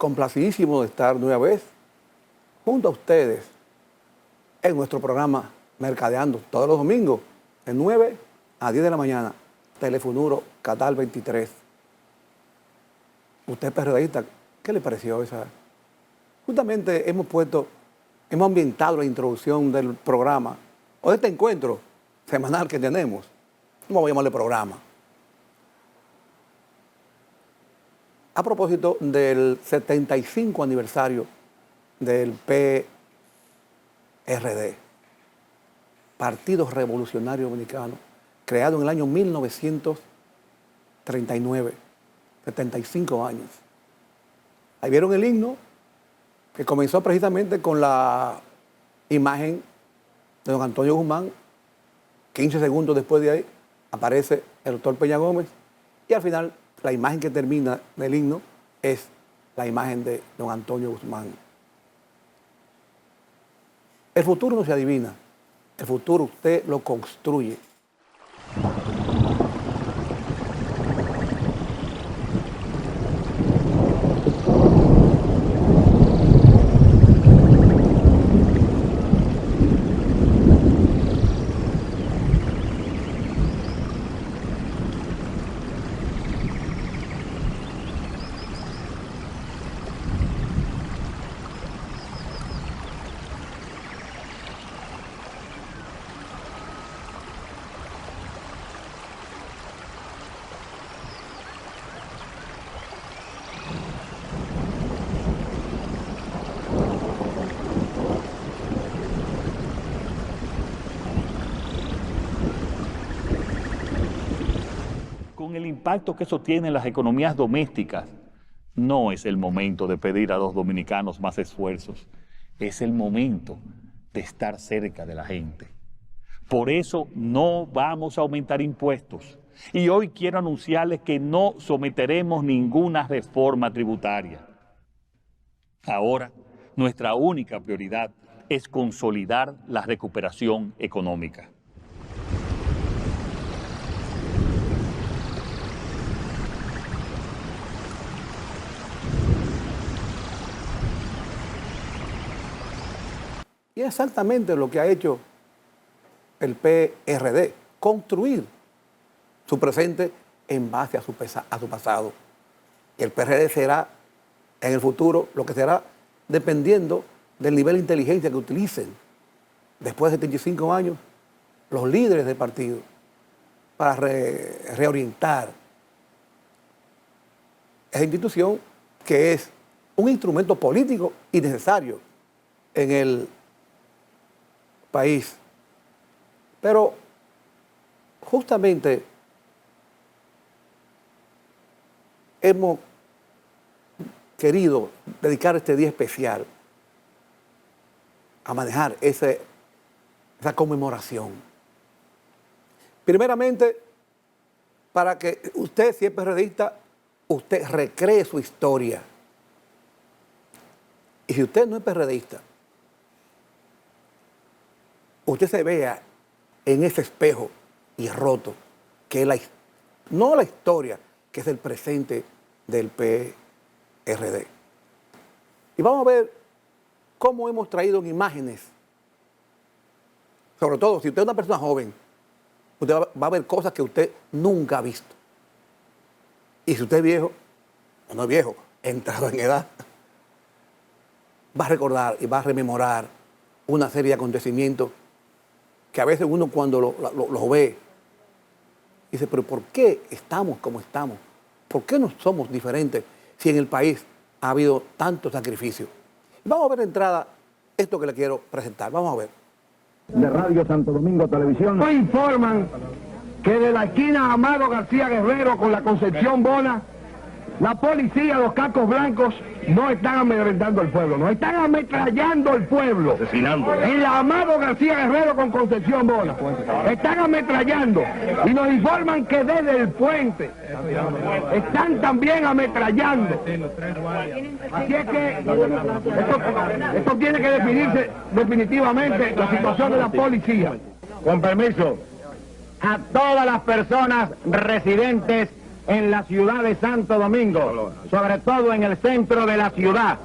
complacidísimo de estar nueva vez junto a ustedes en nuestro programa Mercadeando, todos los domingos, de 9 a 10 de la mañana, Telefunuro, Catal 23. Usted es PRDista, ¿qué le pareció esa? Justamente hemos ambientado la introducción del programa, o de este encuentro semanal que tenemos, no vamos a llamarle programa, a propósito del 75 aniversario del PRD, Partido Revolucionario Dominicano, creado en el año 1939, 75 años. Ahí vieron el himno, que comenzó precisamente con la imagen de don Antonio Guzmán. 15 segundos después de ahí aparece el doctor Peña Gómez, y al final la imagen que termina del himno es la imagen de don Antonio Guzmán. El futuro no se adivina, el futuro usted lo construye. Con el impacto que eso tiene en las economías domésticas, no es el momento de pedir a los dominicanos más esfuerzos, es el momento de estar cerca de la gente. Por eso no vamos a aumentar impuestos, y hoy quiero anunciarles que no someteremos ninguna reforma tributaria. Ahora, nuestra única prioridad es consolidar la recuperación económica. Y es exactamente lo que ha hecho el PRD, construir su presente en base a su pasado. Y el PRD será en el futuro lo que será dependiendo del nivel de inteligencia que utilicen después de 75 años los líderes del partido para reorientar esa institución, que es un instrumento político y necesario en el país. Pero justamente hemos querido dedicar este día especial a manejar esa conmemoración. Primeramente, para que usted, si es PRDista, usted recree su historia. Y si usted no es PRDista, usted se vea en ese espejo y roto, que es no la historia, que es el presente del PRD. Y vamos a ver cómo hemos traído en imágenes, sobre todo si usted es una persona joven, usted va a ver cosas que usted nunca ha visto. Y si usted es viejo, o no es viejo, entrado en edad, va a recordar y va a rememorar una serie de acontecimientos que a veces uno cuando los ve, dice, pero ¿por qué estamos como estamos? ¿Por qué no somos diferentes si en el país ha habido tanto sacrificio? Vamos a ver de entrada esto que le quiero presentar. Vamos a ver. De Radio Santo Domingo Televisión nos informan que de la esquina Amado García Guerrero con la Concepción Bona, la policía, los cascos blancos, no están amedrentando al pueblo, no están ametrallando al pueblo. Asesinando. En la Amado García Guerrero con Concepción Bona, están ametrallando. Y nos informan que desde el puente están también ametrallando. Así es que esto tiene que definirse definitivamente, la situación de la policía. Con permiso, a todas las personas residentes en la ciudad de Santo Domingo, sobre todo en el centro de la ciudad.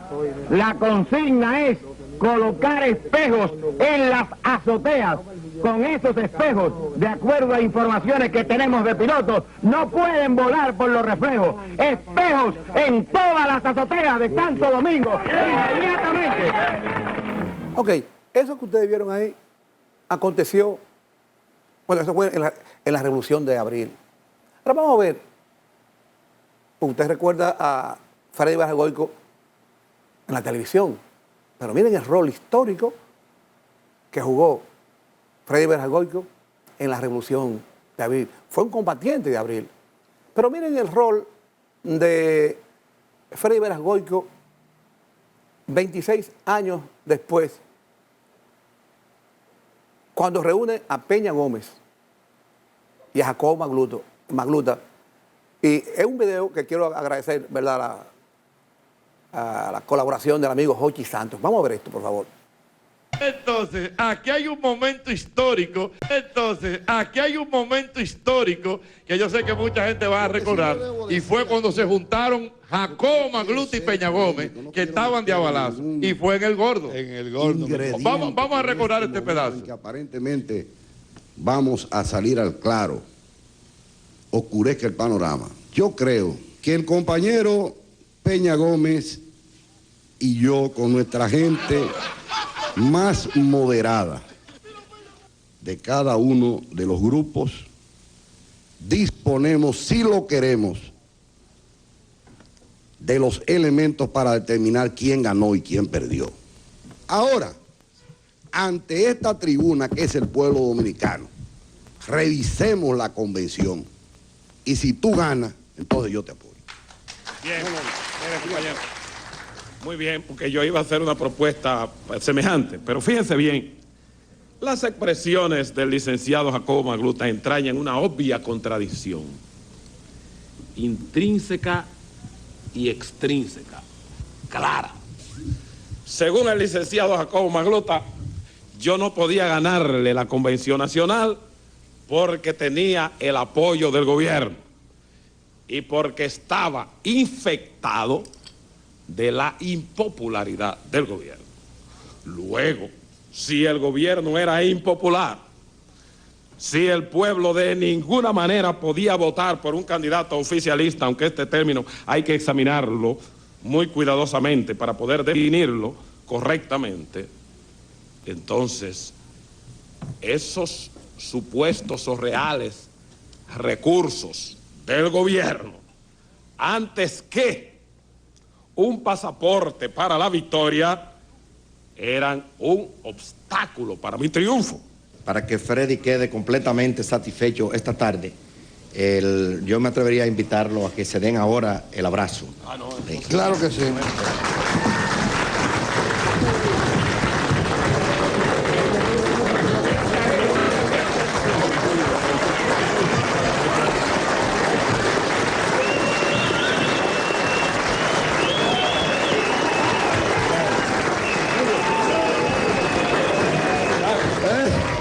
La consigna es colocar espejos en las azoteas. Con esos espejos, de acuerdo a informaciones que tenemos de pilotos, no pueden volar por los reflejos. Espejos en todas las azoteas de Santo Domingo, inmediatamente. Ok, eso que ustedes vieron ahí aconteció, bueno, eso fue en la Revolución de Abril. Ahora vamos a ver, usted recuerda a Freddy Baragoico en la televisión, pero miren el rol histórico que jugó Freddy Baragoico en la Revolución de Abril. Fue un combatiente de Abril. Pero miren el rol de Freddy Baragoico 26 años después, cuando reúne a Peña Gómez y a Jacobo Magluta. Y es un video que quiero agradecer, ¿verdad?, a la colaboración del amigo Jochi Santos. Vamos a ver esto, por favor. Entonces, aquí hay un momento histórico. Que yo sé que mucha gente va a recordar. Y fue cuando se juntaron Jacobo Magluta y Peña Gómez, que estaban de abalazo. Y fue en el Gordo. Vamos a recordar este pedazo. Que aparentemente vamos a salir al claro, oscurezca el panorama. Yo creo que el compañero Peña Gómez y yo, con nuestra gente más moderada de cada uno de los grupos, disponemos, si lo queremos, de los elementos para determinar quién ganó y quién perdió. Ahora, ante esta tribuna que es el pueblo dominicano, revisemos la convención y si tú ganas, entonces yo te apoyo. Bien, compañero. Muy bien, porque yo iba a hacer una propuesta semejante, pero fíjense bien, las expresiones del licenciado Jacobo Magluta entrañan una obvia contradicción, intrínseca y extrínseca, clara. Según el licenciado Jacobo Magluta, yo no podía ganarle la Convención Nacional porque tenía el apoyo del gobierno y porque estaba infectado de la impopularidad del gobierno. Luego, si el gobierno era impopular, si el pueblo de ninguna manera podía votar por un candidato oficialista, aunque este término hay que examinarlo muy cuidadosamente para poder definirlo correctamente, entonces esos supuestos o reales recursos del gobierno, antes que un pasaporte para la victoria, eran un obstáculo para mi triunfo. Para que Freddy quede completamente satisfecho esta tarde, yo me atrevería a invitarlo a que se den ahora el abrazo. Claro que sí.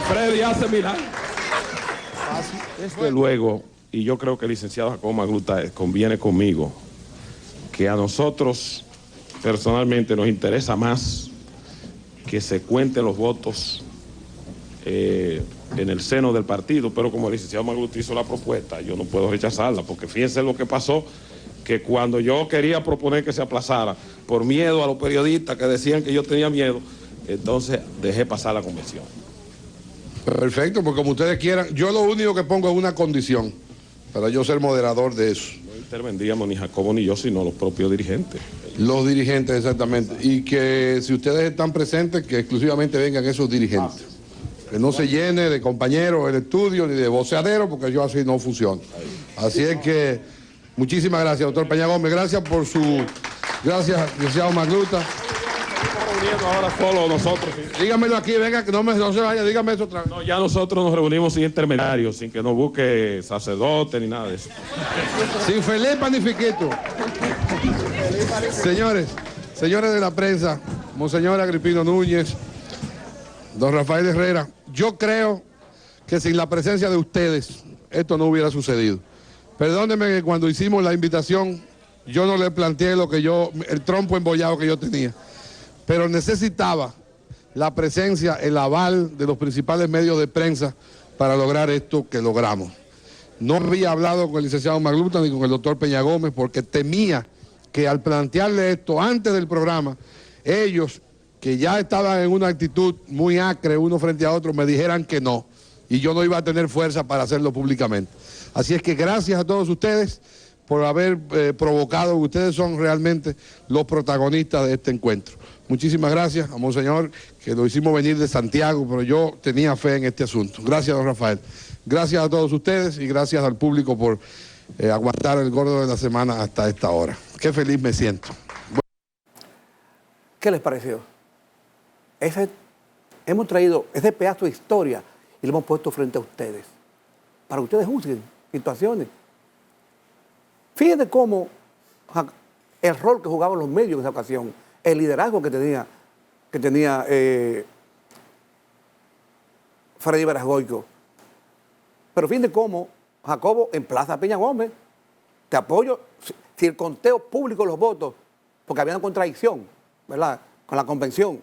Freddy hace milagros. Desde luego, y yo creo que el licenciado Jacobo Magluta conviene conmigo, que a nosotros personalmente nos interesa más que se cuenten los votos en el seno del partido, pero como el licenciado Magluta hizo la propuesta, yo no puedo rechazarla, porque fíjense lo que pasó, que cuando yo quería proponer que se aplazara, por miedo a los periodistas que decían que yo tenía miedo, entonces dejé pasar la convención. Perfecto, pues como ustedes quieran. Yo lo único que pongo es una condición para yo ser moderador de eso. No intervendríamos ni Jacobo ni yo, sino los propios dirigentes. Los dirigentes, exactamente. Y que si ustedes están presentes, que exclusivamente vengan esos dirigentes. Que no se llene de compañeros el estudio ni de voceaderos, porque yo así no funciona. Así es que muchísimas gracias, doctor Peña Gómez. Gracias por su... Gracias, licenciado Magluta. Ahora solo nosotros. ¿Sí? Dígamelo aquí, venga, que no se vaya, dígame eso otra vez. No, ya nosotros nos reunimos sin intermediarios, sin que nos busque sacerdote ni nada de eso. Sin Felipe Panifiquito. Señores de la prensa, Monseñor Agripino Núñez, don Rafael Herrera, yo creo que sin la presencia de ustedes esto no hubiera sucedido. Perdóneme que cuando hicimos la invitación, yo no le planteé el trompo embollado que yo tenía, pero necesitaba la presencia, el aval de los principales medios de prensa para lograr esto que logramos. No había hablado con el licenciado Magluta ni con el doctor Peña Gómez porque temía que al plantearle esto antes del programa, ellos, que ya estaban en una actitud muy acre uno frente a otro, me dijeran que no, y yo no iba a tener fuerza para hacerlo públicamente. Así es que gracias a todos ustedes por haber provocado, ustedes son realmente los protagonistas de este encuentro. Muchísimas gracias a Monseñor, que lo hicimos venir de Santiago, pero yo tenía fe en este asunto. Gracias, don Rafael. Gracias a todos ustedes y gracias al público por aguantar el gordo de la semana hasta esta hora. Qué feliz me siento. ¿Qué les pareció? Hemos traído ese pedazo de historia y lo hemos puesto frente a ustedes, para que ustedes juzguen situaciones. Fíjense cómo el rol que jugaban los medios en esa ocasión, el liderazgo que tenía Freddy Verasgoico. Pero fíjense cómo Jacobo emplaza a Peña Gómez, te apoyo, si el conteo público de los votos, porque había una contradicción, ¿verdad?, con la convención,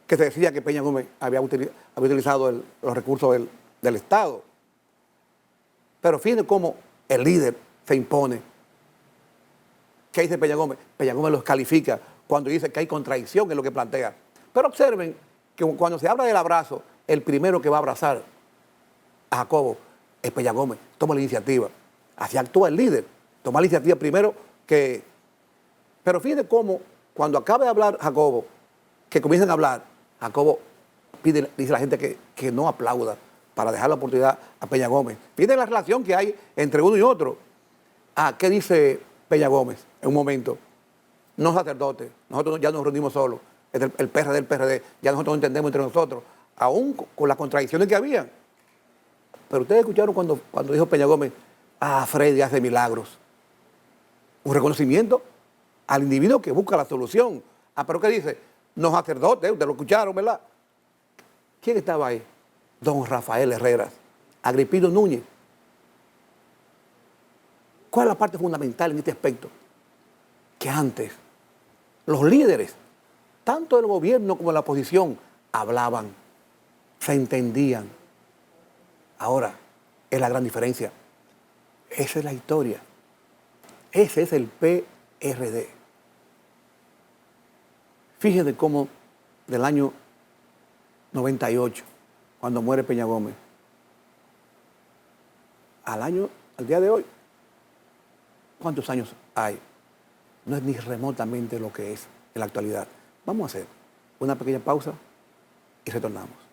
que se decía que Peña Gómez había utilizado los recursos del Estado. Pero fíjense cómo el líder se impone. ¿Qué dice Peña Gómez? Peña Gómez los califica cuando dice que hay contradicción en lo que plantea. Pero observen que cuando se habla del abrazo, el primero que va a abrazar a Jacobo es Peña Gómez. Toma la iniciativa. Así actúa el líder. Toma la iniciativa primero que... Pero fíjense cómo cuando acaba de hablar Jacobo, que comiencen a hablar, Jacobo dice a la gente que no aplauda para dejar la oportunidad a Peña Gómez. Fíjense la relación que hay entre uno y otro. ¿Qué dice Peña Gómez en un momento? No sacerdote, nosotros ya nos reunimos solos, el PRD del PRD, ya nosotros entendemos entre nosotros, aún con las contradicciones que había. Pero ustedes escucharon cuando dijo Peña Gómez, Freddy hace milagros. Un reconocimiento al individuo que busca la solución. Pero ¿qué dice? No sacerdote, ustedes lo escucharon, ¿verdad? ¿Quién estaba ahí? Don Rafael Herreras, Agripino Núñez. ¿Cuál es la parte fundamental en este aspecto? Que antes los líderes, tanto del gobierno como de la oposición, hablaban, se entendían. Ahora es la gran diferencia. Esa es la historia. Ese es el PRD. Fíjense cómo del año 98, cuando muere Peña Gómez, al día de hoy, ¿cuántos años hay? No es ni remotamente lo que es en la actualidad. Vamos a hacer una pequeña pausa y retornamos.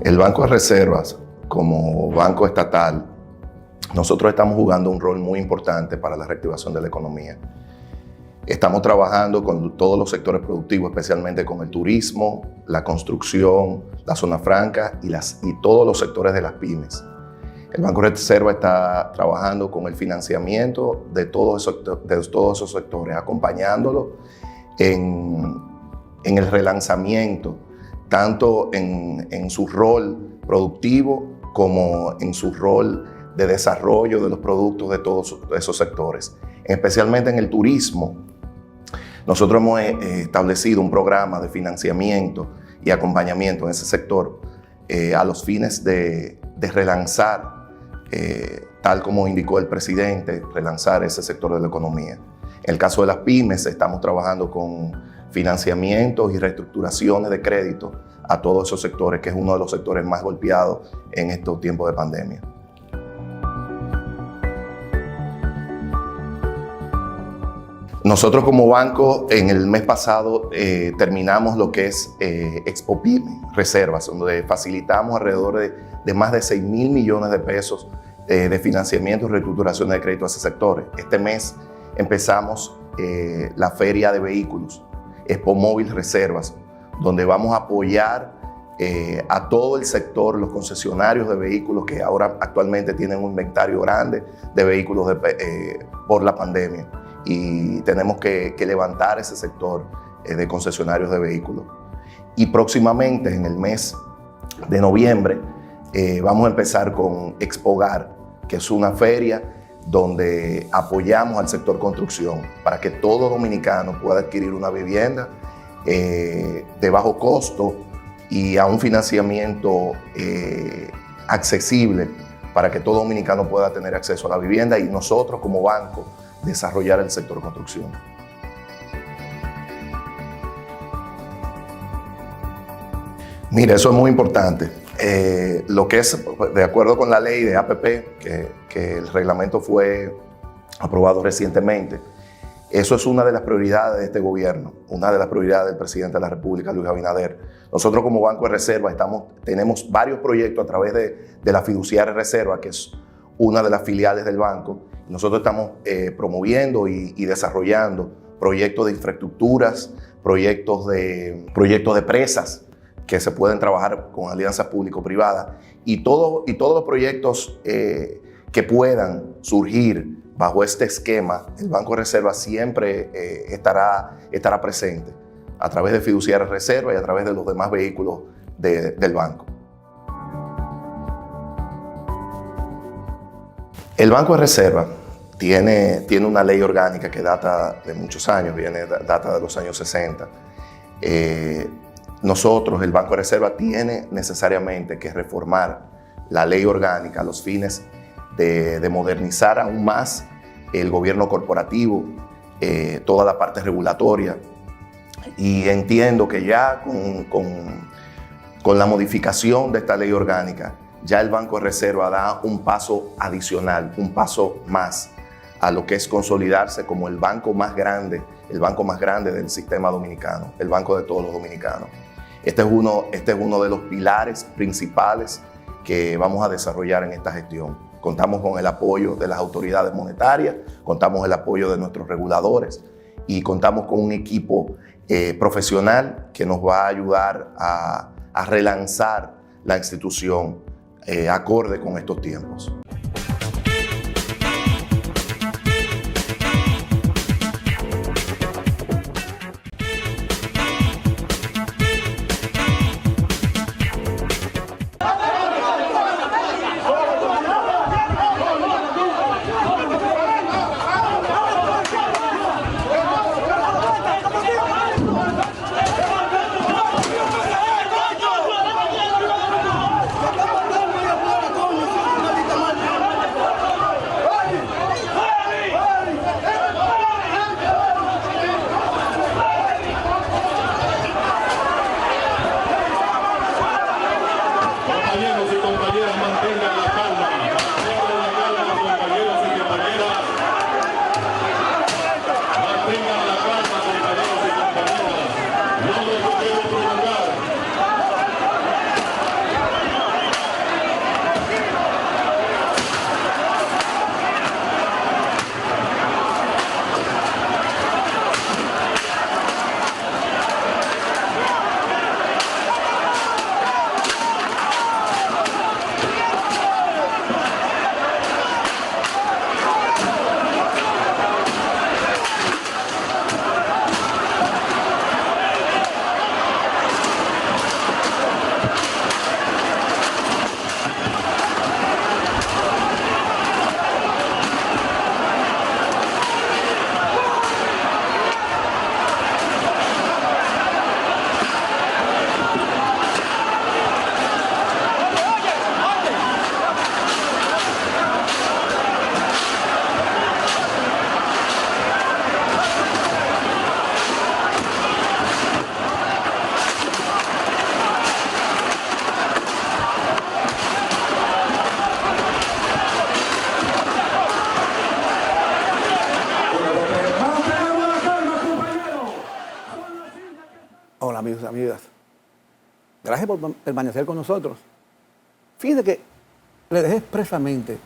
El Banco de Reservas, como banco estatal, nosotros estamos jugando un rol muy importante para la reactivación de la economía. Estamos trabajando con todos los sectores productivos, especialmente con el turismo, la construcción, la zona franca y todos los sectores de las pymes. El Banco de Reserva está trabajando con el financiamiento de todos esos sectores, acompañándolo en el relanzamiento tanto en su rol productivo como en su rol de desarrollo de los productos de todos esos sectores. Especialmente en el turismo, nosotros hemos establecido un programa de financiamiento y acompañamiento en ese sector a los fines de relanzar, tal como indicó el presidente, relanzar ese sector de la economía. En el caso de las pymes, estamos trabajando con financiamientos y reestructuraciones de crédito a todos esos sectores, que es uno de los sectores más golpeados en estos tiempos de pandemia. Nosotros como banco en el mes pasado terminamos lo que es Expo Pyme Reservas, donde facilitamos alrededor de más de 6.000 millones de pesos de financiamiento y reestructuración de crédito a ese sector. Este mes empezamos la feria de vehículos, Expo Móvil Reservas, donde vamos a apoyar a todo el sector, los concesionarios de vehículos que ahora actualmente tienen un inventario grande de vehículos por la pandemia. Y tenemos que levantar ese sector de concesionarios de vehículos. Y próximamente, en el mes de noviembre, vamos a empezar con Expogar, que es una feria donde apoyamos al sector construcción para que todo dominicano pueda adquirir una vivienda de bajo costo y a un financiamiento accesible para que todo dominicano pueda tener acceso a la vivienda y nosotros como banco desarrollar el sector construcción. Mira, eso es muy importante. Lo que es, de acuerdo con la ley de APP, que el reglamento fue aprobado recientemente, eso es una de las prioridades de este gobierno, una de las prioridades del presidente de la República, Luis Abinader. Nosotros como Banco de Reserva tenemos varios proyectos a través de la Fiduciaria Reserva, que es una de las filiales del banco. Nosotros estamos promoviendo y desarrollando proyectos de infraestructuras, proyectos de presas que se pueden trabajar con alianzas público-privadas y todos los proyectos que puedan surgir bajo este esquema, el Banco de Reserva siempre estará presente a través de Fiduciaria Reserva y a través de los demás vehículos del banco. El Banco de Reserva tiene una ley orgánica que data de muchos años, data de los años 60. Nosotros, el Banco de Reserva, tiene necesariamente que reformar la ley orgánica a los fines de modernizar aún más el gobierno corporativo, toda la parte regulatoria. Y entiendo que ya con la modificación de esta ley orgánica, ya el Banco de Reserva da un paso adicional, un paso más a lo que es consolidarse como el banco más grande del sistema dominicano, el banco de todos los dominicanos. Este es uno de los pilares principales que vamos a desarrollar en esta gestión. Contamos con el apoyo de las autoridades monetarias, contamos con el apoyo de nuestros reguladores y contamos con un equipo profesional que nos va a ayudar a relanzar la institución acorde con estos tiempos. Hola amigos y amigas. Gracias por permanecer con nosotros. Fíjense que le dejé expresamente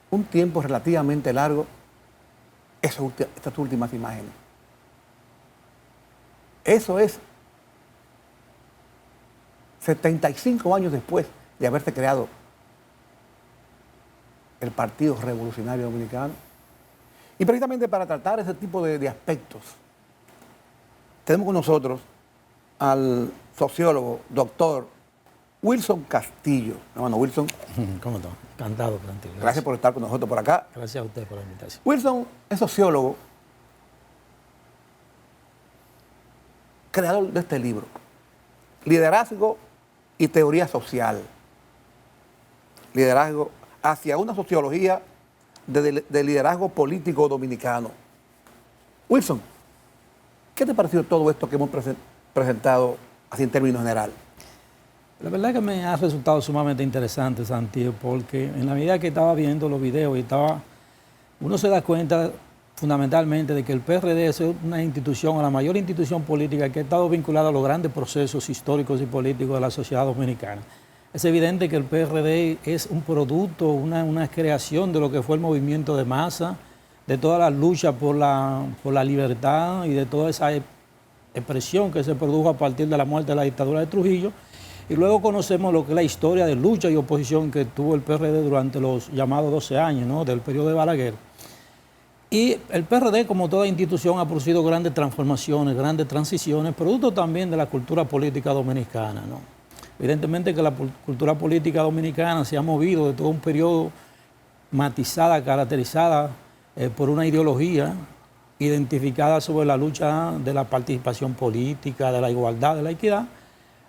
un tiempo relativamente largo estas últimas imágenes. Eso es 75 años después de haberse creado el Partido Revolucionario Dominicano. Y precisamente para tratar ese tipo de aspectos, tenemos con nosotros al sociólogo, doctor Wilson Castillo. Hermano Wilson. ¿Cómo está? Encantado, contigo. Gracias por estar con nosotros por acá. Gracias a usted por la invitación. Wilson es sociólogo, creador de este libro, Liderazgo y Teoría Social. Liderazgo hacia una sociología de liderazgo político dominicano. Wilson, ¿qué te pareció todo esto que hemos presentado así en términos generales? La verdad que me ha resultado sumamente interesante, Santiago, porque en la medida que estaba viendo los videos uno se da cuenta fundamentalmente de que el PRD es una institución, la mayor institución política que ha estado vinculada a los grandes procesos históricos y políticos de la sociedad dominicana. Es evidente que el PRD es un producto, una creación de lo que fue el movimiento de masa, de toda la lucha por la libertad y de toda esa expresión que se produjo a partir de la muerte de la dictadura de Trujillo. Y luego conocemos lo que es la historia de lucha y oposición que tuvo el PRD durante los llamados 12 años, ¿no?, del periodo de Balaguer. Y el PRD, como toda institución, ha producido grandes transformaciones, grandes transiciones, producto también de la cultura política dominicana, ¿no? Evidentemente que la cultura política dominicana se ha movido de todo un periodo matizada, caracterizada por una ideología identificada sobre la lucha de la participación política, de la igualdad, de la equidad,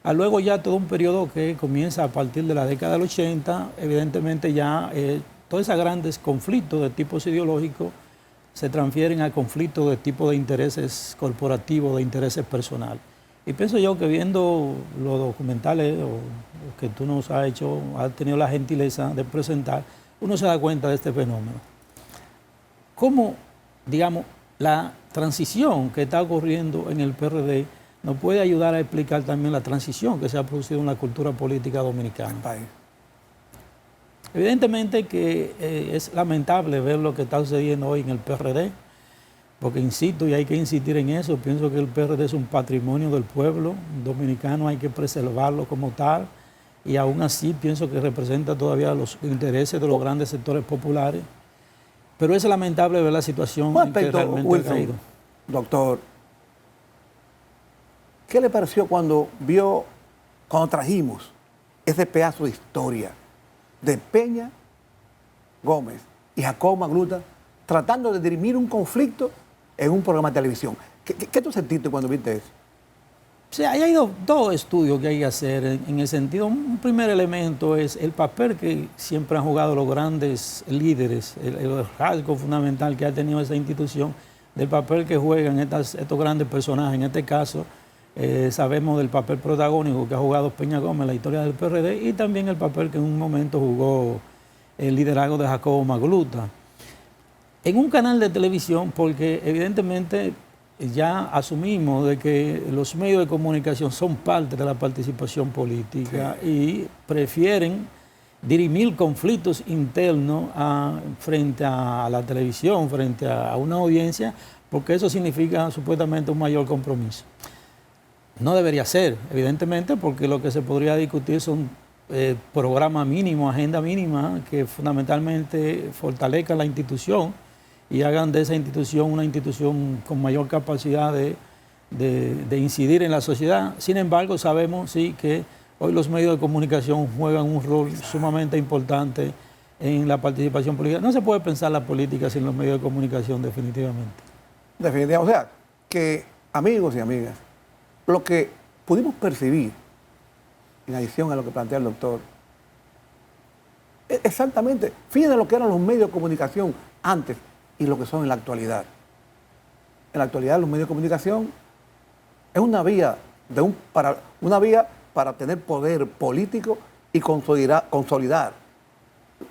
a luego ya todo un periodo que comienza a partir de la década del 80, evidentemente ya todos esos grandes conflictos de tipos ideológicos se transfieren a conflictos de tipo de intereses corporativos, de intereses personales. Y pienso yo que viendo los documentales que tú nos has hecho, has tenido la gentileza de presentar, uno se da cuenta de este fenómeno. Cómo, digamos, la transición que está ocurriendo en el PRD nos puede ayudar a explicar también la transición que se ha producido en la cultura política dominicana. Evidentemente que es lamentable ver lo que está sucediendo hoy en el PRD, porque insisto, y hay que insistir en eso, pienso que el PRD es un patrimonio del pueblo dominicano, hay que preservarlo como tal, y aún así pienso que representa todavía los intereses de los grandes sectores populares, pero es lamentable ver la situación en que realmente Wilson, ha caído. Doctor, ¿qué le pareció cuando trajimos ese pedazo de historia de Peña Gómez y Jacobo Magluta tratando de dirimir un conflicto en un programa de televisión? ¿Qué tú sentiste cuando viste eso? O sea, hay dos estudios que hay que hacer en el sentido. Un primer elemento es el papel que siempre han jugado los grandes líderes, el rasgo fundamental que ha tenido esa institución, del papel que juegan estos grandes personajes. En este caso, sabemos del papel protagónico que ha jugado Peña Gómez en la historia del PRD y también el papel que en un momento jugó el liderazgo de Jacobo Magluta. En un canal de televisión, porque evidentemente ya asumimos de que los medios de comunicación son parte de la participación política, sí, y prefieren dirimir conflictos internos frente a la televisión, frente a una audiencia, porque eso significa supuestamente un mayor compromiso. No debería ser, evidentemente, porque lo que se podría discutir son programas mínimos, agenda mínima, que fundamentalmente fortalezcan la institución y hagan de esa institución una institución con mayor capacidad de incidir en la sociedad. Sin embargo, sabemos sí que hoy los medios de comunicación juegan un rol sumamente importante en la participación política. No se puede pensar la política sin los medios de comunicación, definitivamente. Definitivamente. O sea, que amigos y amigas, lo que pudimos percibir, en adición a lo que plantea el doctor, es exactamente, fíjense lo que eran los medios de comunicación antes y lo que son en la actualidad. En la actualidad los medios de comunicación es una vía para tener poder político y consolidar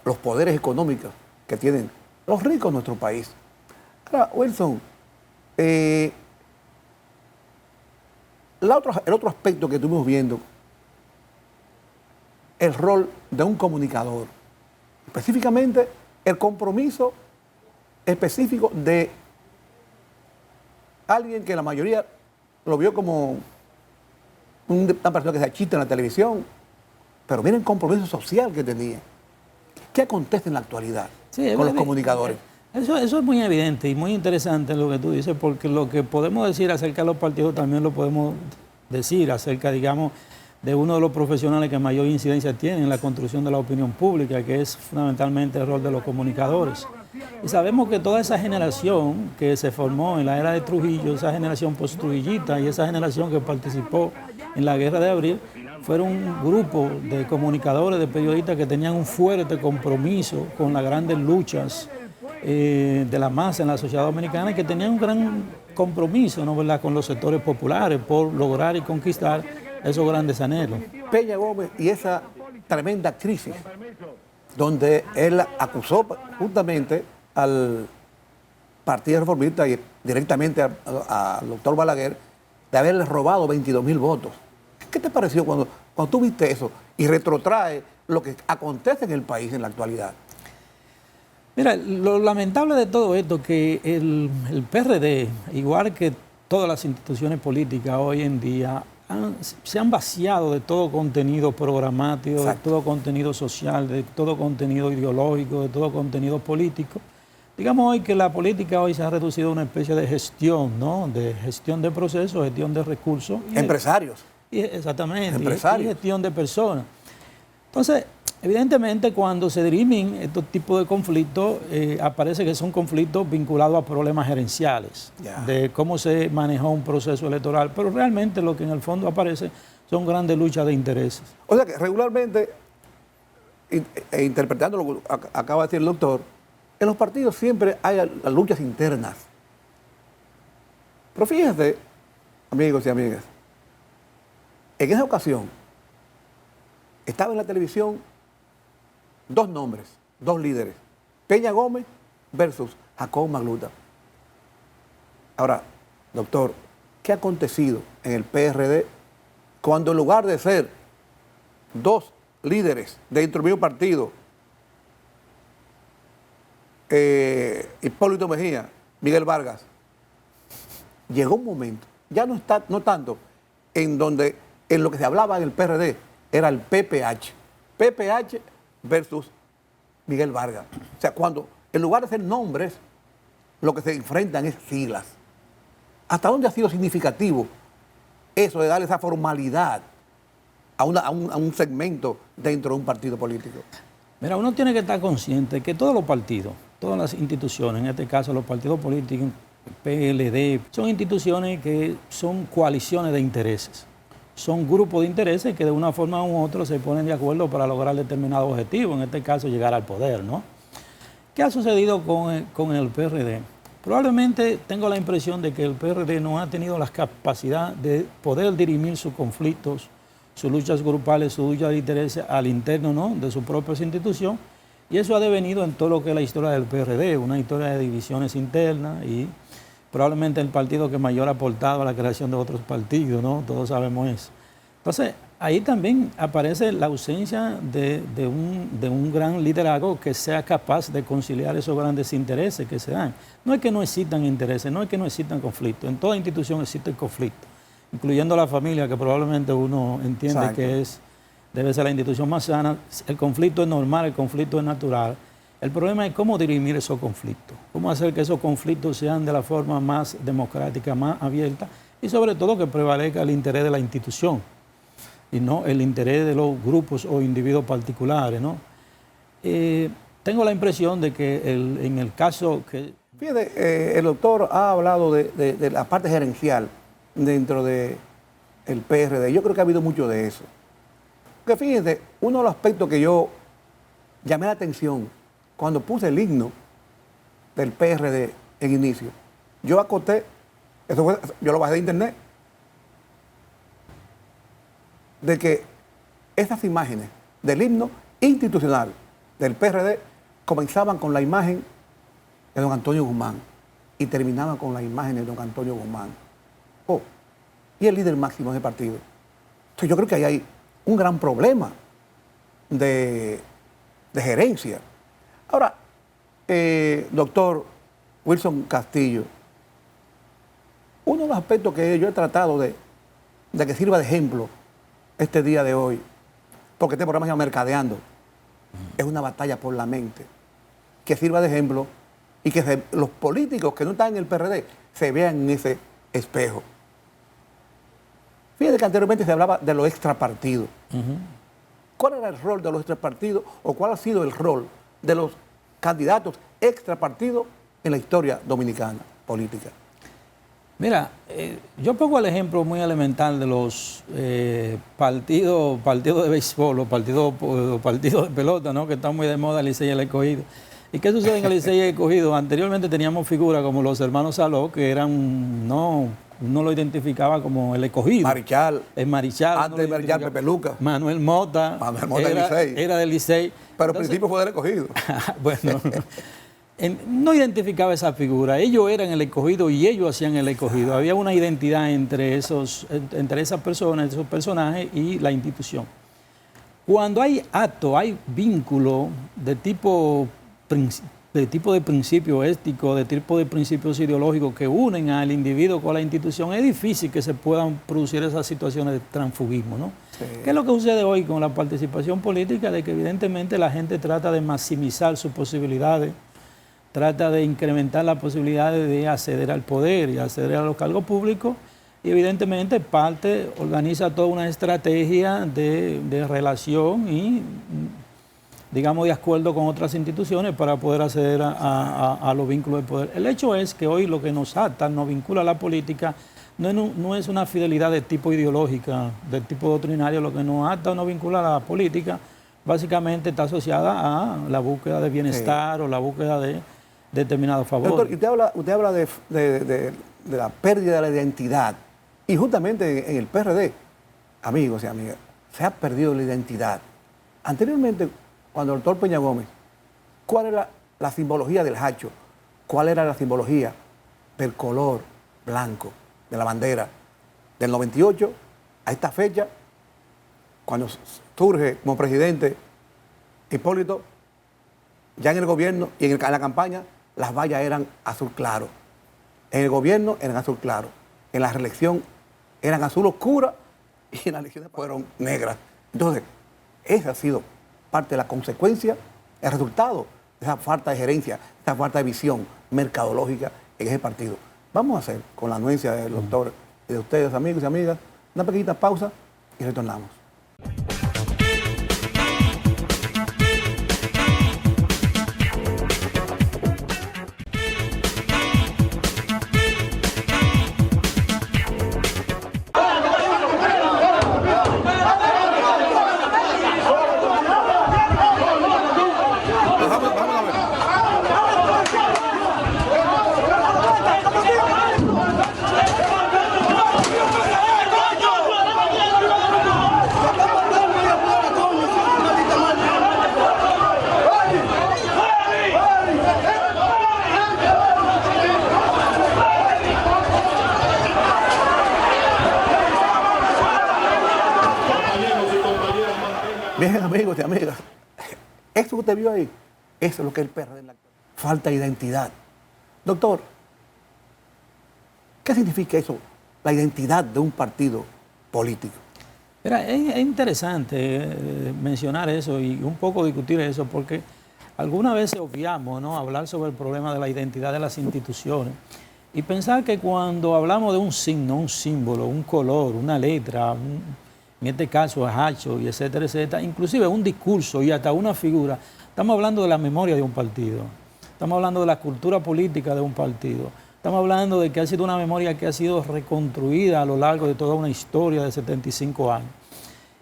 los poderes económicos que tienen los ricos en nuestro país. el otro aspecto que estuvimos viendo, el rol de un comunicador, específicamente el compromiso específico de alguien que la mayoría lo vio como una persona que se achita en la televisión, pero miren el compromiso social que tenía. ¿Qué acontece en la actualidad con los comunicadores? Eso es muy evidente y muy interesante lo que tú dices, porque lo que podemos decir acerca de los partidos también lo podemos decir acerca, digamos, de uno de los profesionales que mayor incidencia tiene en la construcción de la opinión pública, que es fundamentalmente el rol de los comunicadores. Y sabemos que toda esa generación que se formó en la era de Trujillo, esa generación post-trujillita y esa generación que participó en la Guerra de Abril, fueron un grupo de comunicadores, de periodistas que tenían un fuerte compromiso con las grandes luchas de la masa en la sociedad dominicana y que tenían un gran compromiso, ¿no?, ¿verdad?, con los sectores populares por lograr y conquistar esos grandes anhelos. Peña Gómez y esa tremenda crisis donde él acusó justamente al Partido Reformista y directamente al doctor Balaguer de haberle robado 22,000 votos. ¿Qué te pareció cuando tú viste eso y retrotrae lo que acontece en el país en la actualidad? Mira, lo lamentable de todo esto es que el PRD, igual que todas las instituciones políticas hoy en día, se han vaciado de todo contenido programático, exacto, de todo contenido social, de todo contenido ideológico, de todo contenido político. Digamos hoy que la política hoy se ha reducido a una especie de gestión, ¿no?, de gestión de procesos, gestión de recursos. Empresarios. Exactamente, empresarios. Y gestión de personas. Entonces, evidentemente cuando se dirimen estos tipos de conflictos, aparece que son conflictos vinculados a problemas gerenciales, de cómo se manejó un proceso electoral, pero realmente lo que en el fondo aparece son grandes luchas de intereses. O sea que regularmente, interpretando lo que acaba de decir el doctor, en los partidos siempre hay las luchas internas. Pero fíjense, amigos y amigas, en esa ocasión estaba en la televisión dos nombres, dos líderes, Peña Gómez versus Jacobo Magluta. Ahora, doctor, ¿qué ha acontecido en el PRD cuando en lugar de ser dos líderes dentro del mismo partido, Hipólito Mejía, Miguel Vargas, llegó un momento, ya no tanto en donde en lo que se hablaba en el PRD era el PPH versus Miguel Vargas. O sea, cuando en lugar de ser nombres, lo que se enfrentan es siglas. ¿Hasta dónde ha sido significativo eso de darle esa formalidad a un segmento dentro de un partido político? Mira, uno tiene que estar consciente que todos los partidos, todas las instituciones, en este caso los partidos políticos, PLD, son instituciones que son coaliciones de intereses. Son grupos de intereses que de una forma u otra se ponen de acuerdo para lograr determinado objetivo, en este caso llegar al poder, ¿no? ¿Qué ha sucedido con el PRD? Probablemente tengo la impresión de que el PRD no ha tenido la capacidad de poder dirimir sus conflictos, sus luchas grupales, sus luchas de intereses al interno, ¿no?, de su propia institución, y eso ha devenido en todo lo que es la historia del PRD, una historia de divisiones internas y probablemente el partido que mayor ha aportado a la creación de otros partidos, ¿no? Todos sabemos eso. Entonces, ahí también aparece la ausencia de un gran liderazgo que sea capaz de conciliar esos grandes intereses que se dan. No es que no existan intereses, no es que no existan conflictos. En toda institución existen conflictos, incluyendo la familia, que probablemente uno entiende, exacto, que debe ser la institución más sana. El conflicto es normal, el conflicto es natural. El problema es cómo dirimir esos conflictos, cómo hacer que esos conflictos sean de la forma más democrática, más abierta y sobre todo que prevalezca el interés de la institución y no el interés de los grupos o individuos particulares, ¿no? Tengo la impresión de que en el caso que... Fíjate, el doctor ha hablado de la parte gerencial dentro del PRD. Yo creo que ha habido mucho de eso. Porque fíjense, uno de los aspectos que yo llamé la atención cuando puse el himno del PRD en inicio, yo acoté, yo lo bajé de internet, de que esas imágenes del himno institucional del PRD comenzaban con la imagen de don Antonio Guzmán y terminaban con la imagen de don Antonio Guzmán. y el líder máximo del partido. Entonces yo creo que ahí hay un gran problema de gerencia. Ahora, doctor Wilson Castillo, uno de los aspectos que yo he tratado de que sirva de ejemplo este día de hoy, porque este programa se llama Mercadeando, es una batalla por la mente, que sirva de ejemplo y que los políticos que no están en el PRD se vean en ese espejo. Fíjate que anteriormente se hablaba de los extrapartidos. ¿Cuál era el rol de los extrapartidos o cuál ha sido el rol de los candidatos extrapartidos en la historia dominicana política? Mira, yo pongo el ejemplo muy elemental de los partidos de béisbol o partidos de pelota, ¿no? Que están muy de moda, el Licey y el Escogido. ¿Y qué sucede en el Licey y el Escogido? Anteriormente teníamos figuras como los hermanos Saló, que eran, uno lo identificaba como el Escogido. Marichal. El Marichal. Antes de Marichal, Pepe Lucas. Manuel Mota. Del Licey. Era del Licey. Pero al principio fue del Escogido. Bueno, no identificaba esa figura. Ellos eran el Escogido y ellos hacían el Escogido. Había una identidad entre esas personas, esos personajes y la institución. Cuando hay acto, hay vínculo de tipo de principios éticos, de tipo de principios ideológicos que unen al individuo con la institución, es difícil que se puedan producir esas situaciones de transfugismo, ¿no? Sí. ¿Qué es lo que sucede hoy con la participación política? De que evidentemente la gente trata de maximizar sus posibilidades, trata de incrementar las posibilidades de acceder al poder y acceder a los cargos públicos, y evidentemente parte organiza toda una estrategia de relación y, digamos, de acuerdo con otras instituciones para poder acceder a los vínculos de poder. El hecho es que hoy lo que nos ata, nos vincula a la política, no es una fidelidad de tipo ideológica, de tipo doctrinario. Lo que nos ata o nos vincula a la política básicamente está asociada a la búsqueda de bienestar, sí, o la búsqueda de determinados favores. Doctor, usted habla de la pérdida de la identidad, y justamente en el PRD, amigos y amigas, se ha perdido la identidad. Anteriormente, cuando el doctor Peña Gómez, ¿cuál era la simbología del hacho? ¿Cuál era la simbología del color blanco de la bandera? Del 98 a esta fecha, cuando surge como presidente Hipólito, ya en el gobierno y en la campaña, las vallas eran azul claro. En el gobierno eran azul claro. En la reelección eran azul oscura y en las elecciones fueron negras. Entonces, esa ha sido parte de la consecuencia, el resultado de esa falta de gerencia, esa falta de visión mercadológica en ese partido. Vamos a hacer, con la anuencia del doctor y de ustedes, amigos y amigas, una pequeñita pausa y retornamos. Bien, amigos y amigas, esto que usted vio ahí, eso es lo que es el PRD en la actualidad. Falta de identidad. Doctor, ¿qué significa eso, la identidad de un partido político? Mira, es interesante mencionar eso y un poco discutir eso, porque algunas veces obviamos, ¿no?, hablar sobre el problema de la identidad de las instituciones y pensar que cuando hablamos de un signo, un símbolo, un color, una letra, en este caso hacho y etcétera, etcétera, inclusive un discurso y hasta una figura, estamos hablando de la memoria de un partido, estamos hablando de la cultura política de un partido, estamos hablando de que ha sido una memoria que ha sido reconstruida a lo largo de toda una historia de 75 años.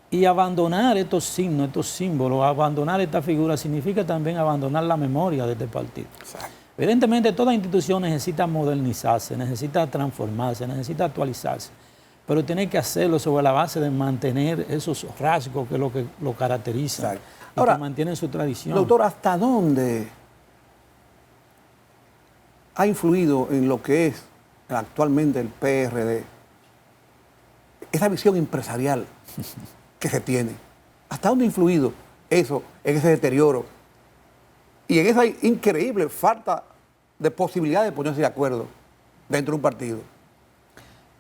Y abandonar estos signos, estos símbolos, abandonar esta figura significa también abandonar la memoria de este partido. Exacto. Evidentemente toda institución necesita modernizarse, necesita transformarse, necesita actualizarse, pero tiene que hacerlo sobre la base de mantener esos rasgos que lo caracterizan. Ahora, y que mantienen su tradición. Doctor, ¿hasta dónde ha influido en lo que es actualmente el PRD esa visión empresarial que se tiene. ¿Hasta dónde ha influido eso en ese deterioro y en esa increíble falta de posibilidad de ponerse de acuerdo dentro de un partido?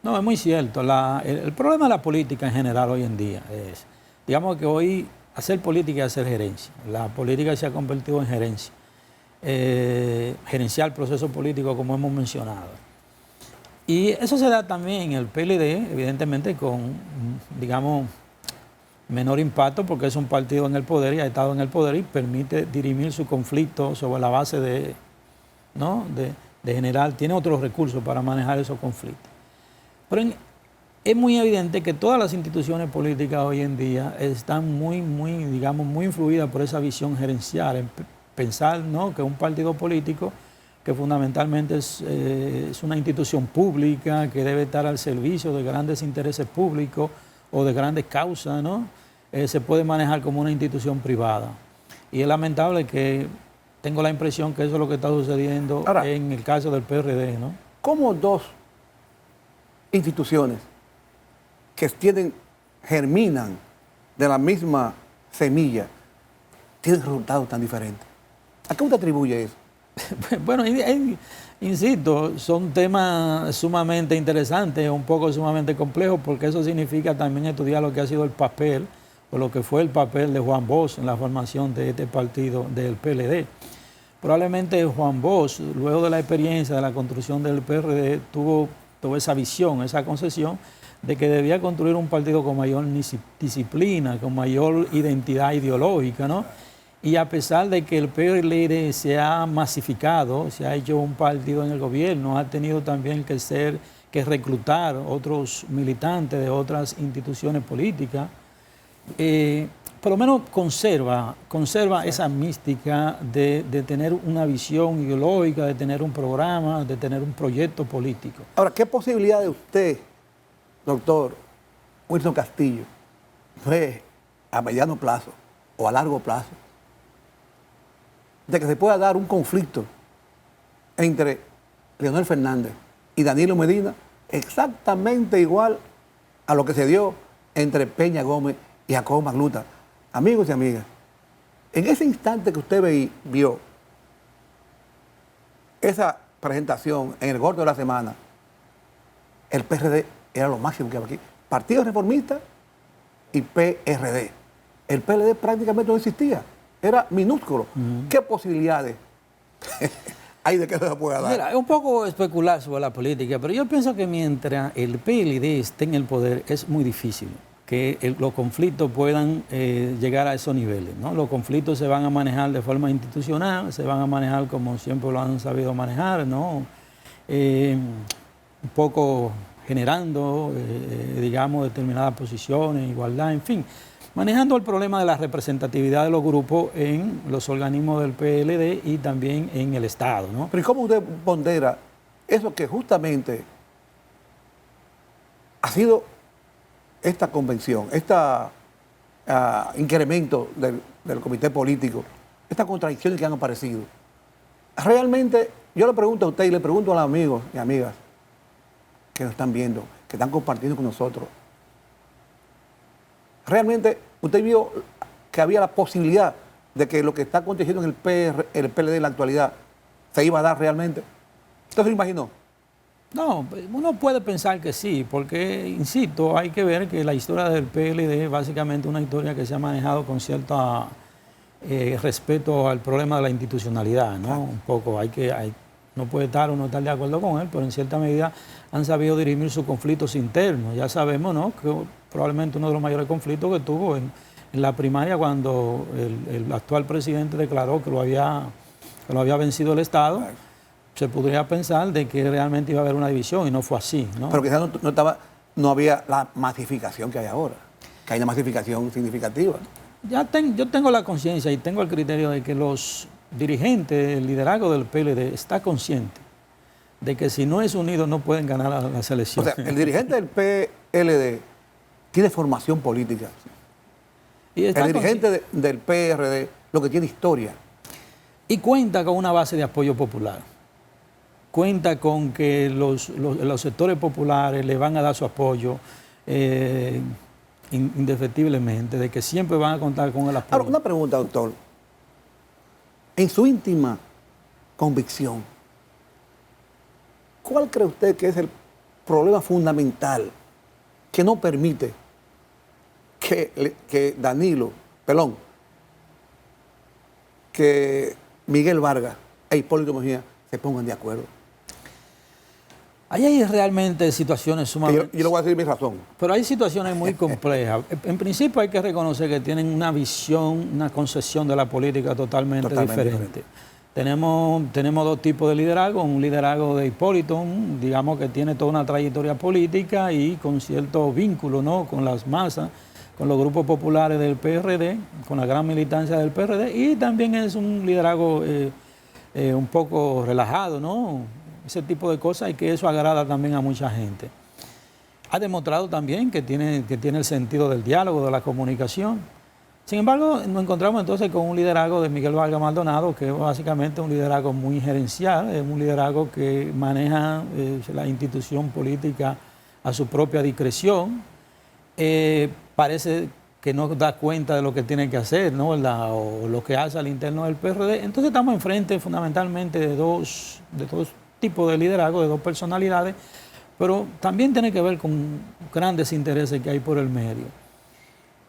No, es muy cierto. El problema de la política en general hoy en día es, digamos que hoy hacer política es hacer gerencia. La política se ha convertido en gerencia. Gerenciar el proceso político, como hemos mencionado. Y eso se da también en el PLD, evidentemente con, digamos, menor impacto porque es un partido en el poder y ha estado en el poder y permite dirimir su conflicto sobre la base de, ¿no?, de general, tiene otros recursos para manejar esos conflictos. Pero es muy evidente que todas las instituciones políticas hoy en día están muy influidas por esa visión gerencial, pensar, ¿no?, que un partido político que fundamentalmente es una institución pública que debe estar al servicio de grandes intereses públicos o de grandes causas, ¿no?, se puede manejar como una institución privada. Y es lamentable que tengo la impresión que eso es lo que está sucediendo ahora, en el caso del PRD, ¿no? ¿Cómo dos instituciones que germinan de la misma semilla tienen resultados tan diferentes? ¿A qué usted atribuye eso? Bueno, insisto, son temas sumamente interesantes, un poco sumamente complejos, porque eso significa también estudiar lo que ha sido el papel, o lo que fue el papel de Juan Bosch en la formación de este partido del PLD. Probablemente Juan Bosch, luego de la experiencia de la construcción del PRD, tuvo esa visión, esa concepción de que debía construir un partido con mayor disciplina, con mayor identidad ideológica, ¿no? Y a pesar de que el PLD se ha masificado, se ha hecho un partido en el gobierno, ha tenido también que reclutar otros militantes de otras instituciones políticas, por lo menos conserva esa mística de tener una visión ideológica, de tener un programa, de tener un proyecto político. Ahora, ¿qué posibilidad de usted, doctor Wilson Castillo, ve a mediano plazo o a largo plazo de que se pueda dar un conflicto entre Leonel Fernández y Danilo Medina exactamente igual a lo que se dio entre Peña Gómez y Jacobo Magluta? Amigos y amigas, en ese instante que usted vio esa presentación en el Gordo de la Semana, el PRD era lo máximo que había aquí. Partido Reformista y PRD. El PLD prácticamente no existía. Era minúsculo. ¿Qué posibilidades hay de que eso se pueda dar? Mira, es un poco especular sobre la política, pero yo pienso que mientras el PLD esté en el poder es muy difícil que los conflictos puedan llegar a esos niveles, ¿no? Los conflictos se van a manejar de forma institucional, se van a manejar como siempre lo han sabido manejar, ¿no? Un poco generando, digamos, determinadas posiciones, igualdad, en fin, manejando el problema de la representatividad de los grupos en los organismos del PLD y también en el Estado, ¿no? Pero ¿y cómo usted pondera eso que justamente ha sido esta convención, este incremento del comité político, estas contradicciones que han aparecido? Realmente, yo le pregunto a usted y le pregunto a los amigos y amigas que nos están viendo, que están compartiendo con nosotros, ¿realmente usted vio que había la posibilidad de que lo que está aconteciendo en el PLD en la actualidad se iba a dar realmente? ¿Usted se lo imaginó? No, uno puede pensar que sí, porque, insisto, hay que ver que la historia del PLD es básicamente una historia que se ha manejado con cierto respeto al problema de la institucionalidad, ¿no? Un poco, no puede uno estar de acuerdo con él, pero en cierta medida han sabido dirimir sus conflictos internos. Ya sabemos, ¿no?, que probablemente uno de los mayores conflictos que tuvo en la primaria cuando el actual presidente declaró que lo había vencido el Estado. Claro. Se podría pensar de que realmente iba a haber una división y no fue así, ¿no? Pero quizás no había la masificación que hay ahora, que hay una masificación significativa. Yo tengo la conciencia y tengo el criterio de que los dirigentes, el liderazgo del PLD está consciente de que si no es unido no pueden ganar las elecciones. O sea, el dirigente del PLD tiene formación política. Y el dirigente del PRD lo que tiene historia. Y cuenta con una base de apoyo popular. Cuenta con que los sectores populares le van a dar su apoyo. indefectiblemente, de que siempre van a contar con el apoyo. Ahora, una pregunta, doctor. En su íntima convicción, ¿cuál cree usted que es el problema fundamental que no permite que Danilo, perdón, que Miguel Vargas e Hipólito Mejía se pongan de acuerdo? Ahí hay realmente situaciones sumamente... Yo le voy a decir mi razón. Pero hay situaciones muy complejas. En principio hay que reconocer que tienen una visión, una concepción de la política totalmente diferente. Tenemos dos tipos de liderazgo. Un liderazgo de Hipólito, digamos que tiene toda una trayectoria política y con cierto vínculo, ¿no?, con las masas, con los grupos populares del PRD, con la gran militancia del PRD, y también es un liderazgo un poco relajado, ¿no? Ese tipo de cosas, y que eso agrada también a mucha gente. Ha demostrado también que tiene el sentido del diálogo, de la comunicación. Sin embargo, nos encontramos entonces con un liderazgo de Miguel Vargas Maldonado, que es básicamente un liderazgo muy gerencial, es un liderazgo que maneja la institución política a su propia discreción. Parece que no da cuenta de lo que tiene que hacer, ¿no?, o lo que hace al interno del PRD. Entonces estamos enfrente fundamentalmente de dos tipos de liderazgo, de dos personalidades, pero también tiene que ver con grandes intereses que hay por el medio.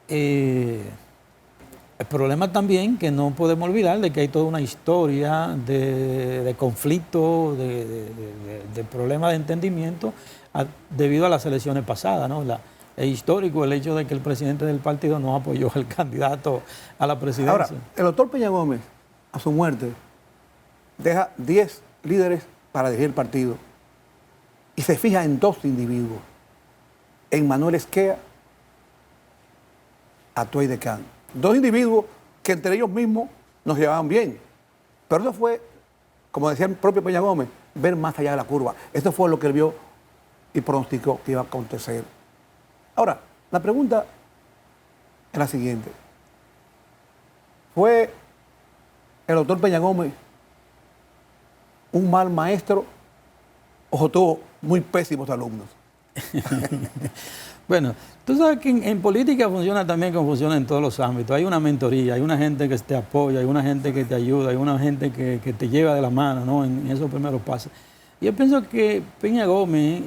El problema también que no podemos olvidar de que hay toda una historia de conflicto, de problemas de entendimiento debido a las elecciones pasadas, ¿no? Es histórico el hecho de que el presidente del partido no apoyó al candidato a la presidencia. Ahora, el doctor Peña Gómez, a su muerte, deja 10 líderes para dirigir el partido y se fija en 2 individuos, en Manuel Esquea, Atuey de Can. 2 individuos que entre ellos mismos nos llevaban bien, pero eso fue, como decía el propio Peña Gómez, ver más allá de la curva. Esto fue lo que él vio y pronosticó que iba a acontecer. Ahora, la pregunta es la siguiente. ¿Fue el doctor Peña Gómez un mal maestro o tuvo muy pésimos alumnos? Bueno, tú sabes que en política funciona también como funciona en todos los ámbitos. Hay una mentoría, hay una gente que te apoya, hay una gente que te ayuda, hay una gente que te lleva de la mano, ¿no?, en esos primeros pasos. Y yo pienso que Peña Gómez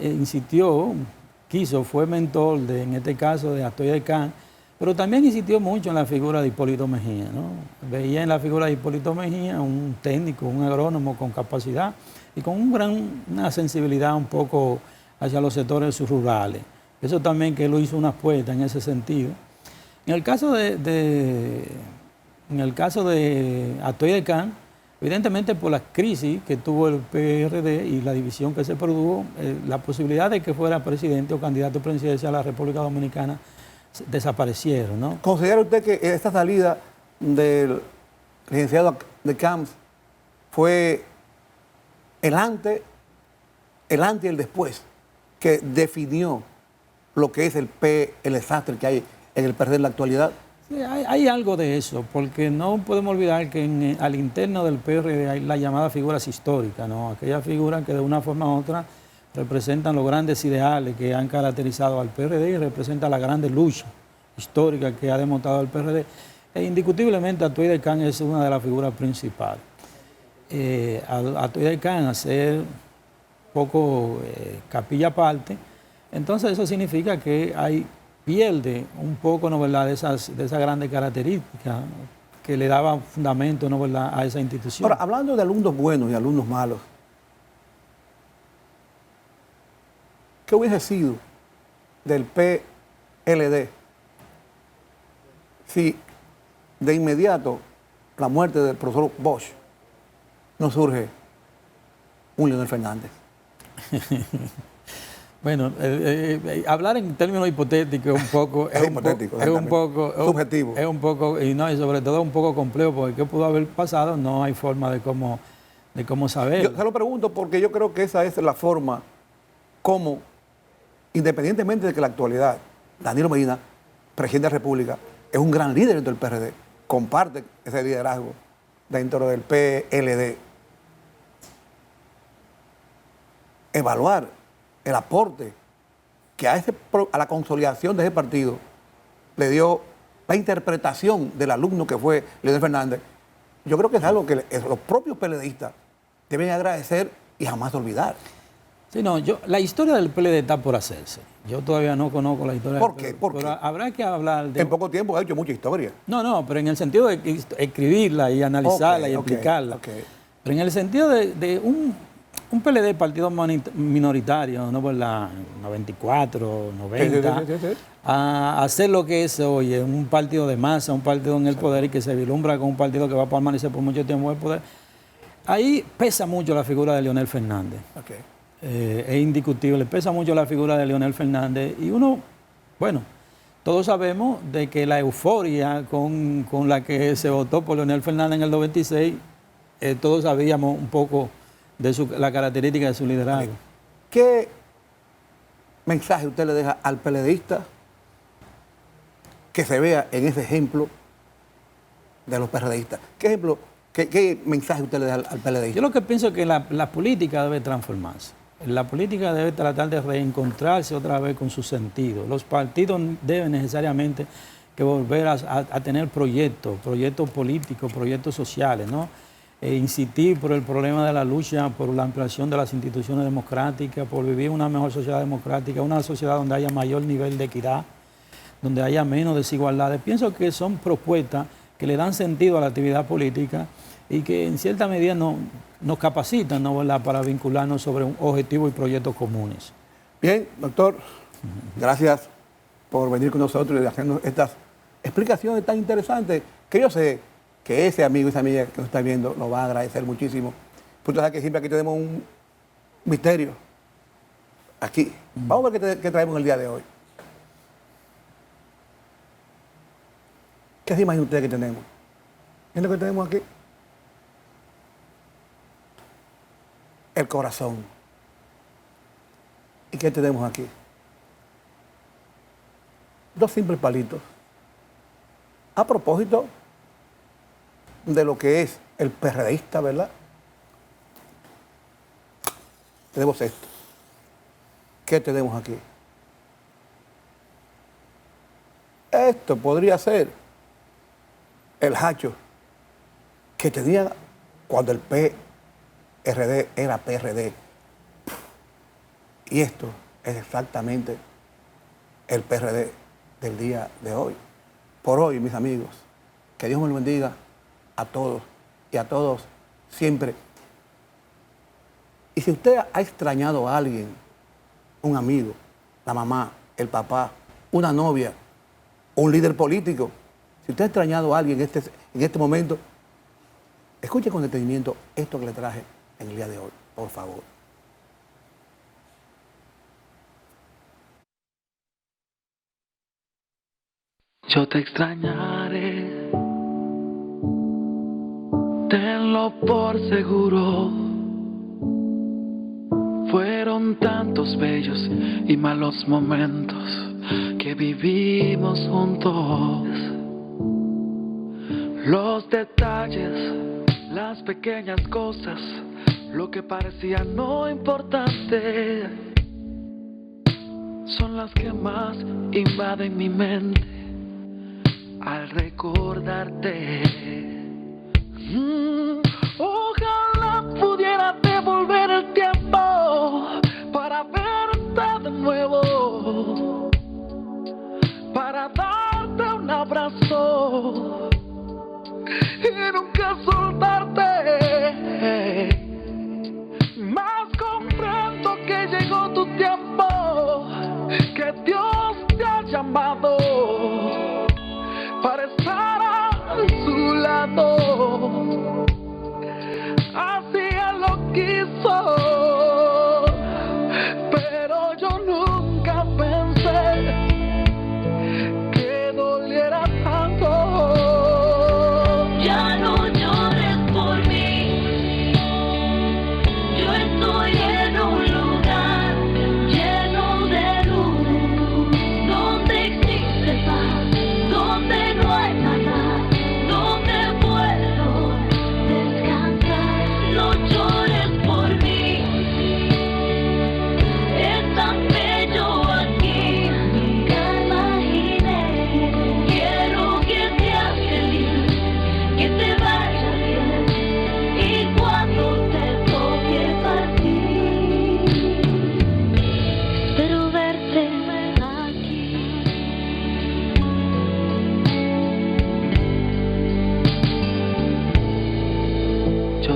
fue mentor en este caso de Atuey de Can, pero también insistió mucho en la figura de Hipólito Mejía, ¿no? Veía en la figura de Hipólito Mejía un técnico, un agrónomo con capacidad y con una sensibilidad un poco hacia los sectores rurales. Eso también que él hizo una apuesta en ese sentido. En el caso de Atuey de Can, evidentemente por la crisis que tuvo el PRD y la división que se produjo, la posibilidad de que fuera presidente o candidato presidencial a la República Dominicana desaparecieron, ¿no? ¿Considera usted que esta salida del licenciado de Camps fue el antes y el después que definió lo que es el desastre que hay en el PRD en la actualidad? Sí, hay algo de eso, porque no podemos olvidar que al interno del PRD hay las llamadas figuras históricas, ¿no? Aquellas figuras que de una forma u otra representan los grandes ideales que han caracterizado al PRD y representan la grande lucha histórica que ha demostrado el PRD. E indiscutiblemente Atuey de Can es una de las figuras principales. Atuey de Can, hacer poco capilla aparte, entonces eso significa que pierde un poco, ¿no?, verdad?, de esas grandes características que le daban fundamento, ¿no?, verdad?, a esa institución. Ahora, hablando de alumnos buenos y alumnos malos, ¿qué hubiese sido del PLD si de inmediato la muerte del profesor Bosch no surge un Leonel Fernández? Bueno, hablar en términos hipotéticos un poco es un poco subjetivo. Es un poco, y sobre todo un poco complejo, porque qué pudo haber pasado, no hay forma de cómo saber. Yo se lo pregunto porque yo creo que esa es la forma como, independientemente de que en la actualidad Danilo Medina, presidente de la República, es un gran líder dentro del PRD, comparte ese liderazgo dentro del PLD. Evaluar el aporte que a la consolidación de ese partido le dio la interpretación del alumno que fue Leonel Fernández, yo creo que es algo que los propios PLDistas deben agradecer y jamás olvidar. Sí, no, la historia del PLD está por hacerse. Yo todavía no conozco la historia ¿Por del qué? PLD. ¿Por qué? Habrá que hablar de... En poco tiempo ha hecho mucha historia. No, pero en el sentido de escribirla y analizarla y explicarla. Pero en el sentido de un PLD, partido minoritario, ¿no? Por la 94, 90, a hacer lo que es hoy, un partido de masa, un partido en el poder y que se vislumbra con un partido que va a permanecer por mucho tiempo en el poder. Ahí pesa mucho la figura de Leonel Fernández. Es indiscutible, pesa mucho la figura de Leonel Fernández y uno, bueno, todos sabemos de que la euforia con la que se votó por Leonel Fernández en el 96, todos sabíamos un poco de la característica de su liderazgo. ¿Qué mensaje usted le deja al PLDista que se vea en ese ejemplo de los PRDistas? ¿Qué mensaje usted le da al PLDista? Yo lo que pienso es que la política debe transformarse. La política debe tratar de reencontrarse otra vez con su sentido. Los partidos deben necesariamente que volver a tener proyectos políticos, proyectos sociales, ¿no? Insistir por el problema de la lucha, por la ampliación de las instituciones democráticas, por vivir una mejor sociedad democrática, una sociedad donde haya mayor nivel de equidad, donde haya menos desigualdades. Pienso que son propuestas que le dan sentido a la actividad política y que en cierta medida nos capacitan, ¿no? ¿Verdad? Para vincularnos sobre un objetivo y proyectos comunes. Bien, doctor, gracias por venir con nosotros y hacernos estas explicaciones tan interesantes que yo sé que ese amigo y esa amiga que nos está viendo nos va a agradecer muchísimo. Pues sabes que siempre aquí tenemos un misterio. Aquí. Vamos a ver qué traemos el día de hoy. ¿Qué se imagina usted que tenemos? ¿Qué es lo que tenemos aquí? El corazón. ¿Y qué tenemos aquí? Dos simples palitos. A propósito de lo que es el PRDista, ¿verdad? Tenemos esto. ¿Qué tenemos aquí? Esto podría ser el hacho que tenía cuando el PRD era PRD. Y esto es exactamente el PRD del día de hoy. Por hoy, mis amigos, que Dios me lo bendiga a todos y a todos siempre. Y si usted ha extrañado a alguien, un amigo, la mamá, el papá, una novia, un líder político, si usted ha extrañado a alguien en este momento, escuche con detenimiento esto que le traje en el día de hoy, por favor. Yo te extrañaré, tenlo por seguro. Fueron tantos bellos y malos momentos que vivimos juntos. Los detalles, las pequeñas cosas, lo que parecía no importante, son las que más invaden mi mente al recordarte. Ojalá pudiera devolver el tiempo para verte de nuevo, para darte un abrazo y nunca soltarte. Mas comprendo que llegó tu tiempo, que Dios te ha llamado para estar a su lado. Así Él lo quiso, pero yo nunca pensé que doliera tanto. Ya no llores por mí, yo estoy en un lugar lleno de luz, donde existe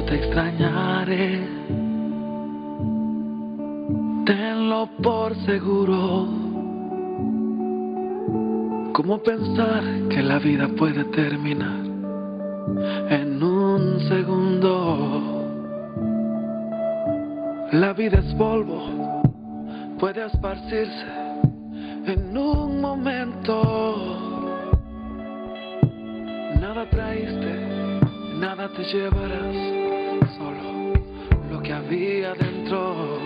te extrañaré. Tenlo por seguro. ¿Cómo pensar que la vida puede terminar en un segundo? La vida es polvo, puede esparcirse en un momento. Nada traíste, nada te llevarás, solo lo que había dentro.